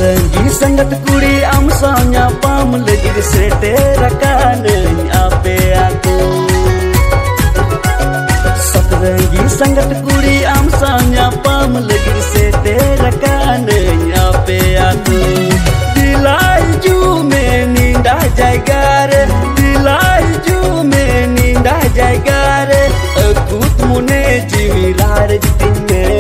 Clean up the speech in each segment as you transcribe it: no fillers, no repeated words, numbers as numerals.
Renggi sangat kuri amsanya pam legir seterakan ape aku. Renggi sangat kuri amsanya pam legir seterakan ape aku. Dilaju menindah jaigar, dilaju menindah jaigar. Aku mune jiwilar jitinne.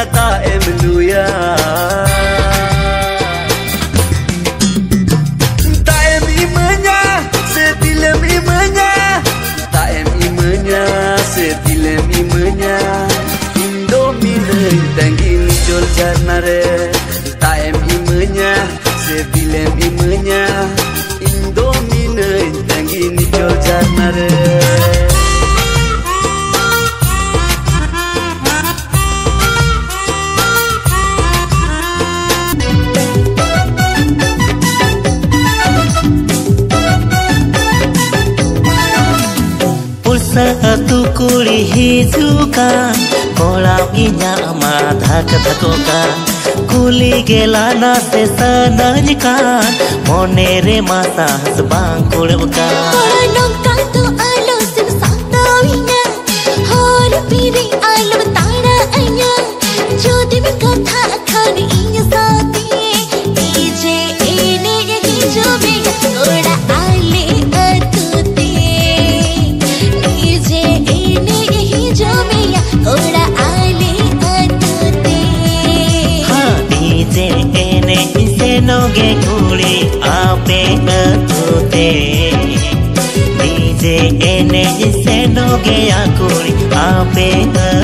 Taem luya, taem imanya, setilem imanya, taem imanya, setilem imanya. Indomine tanggi nicol jarnare, taem imanya, setilem imanya. Indomine tanggi nicol jarnare. Satu kuri hijukan, kolam inya amat dhakokan, kuli gelana se sanajkan, monere masa sebang kulbukan. Orang katu alo sebesar tawinya, hor piri alo betara anya, jodi berkata akan inya sati, DJ ini yang hijau bega, koda ale atute. Koda ali atute. Ha DJ ene isenoge kuli ape atute. DJ ene isenoge akuli ape atute.